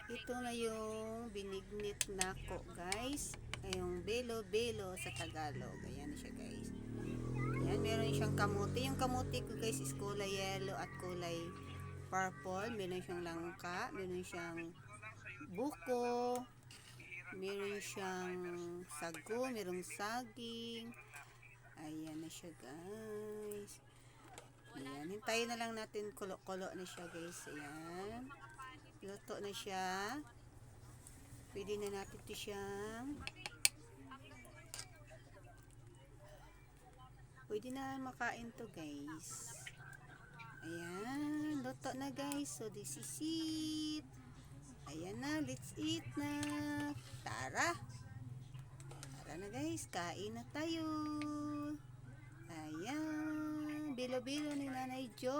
Ito na yung binignit na ko, guys. Ay, yung belo-belo sa Tagalog. Ayan siya, guys. Ayan, meron siyang kamuti. Yung kamuti ko, guys, is kulay yellow at kulay purple. Meron siyang langka. Meron siyang buko. Meron siyang sago. Merong saging. Ayan na siya, guys. Ayan, hintayin na lang natin kulo-kulo na siya, guys. Ayan. Luto na siya. Pwede na natin ito siyang pwede na makain to, guys. Ayan, luto na, guys. So this is it. Ayan na, let's eat na. Tara. Tara na, guys. Kain na tayo. Ayan, bilo-bilo ni Nanay Jo.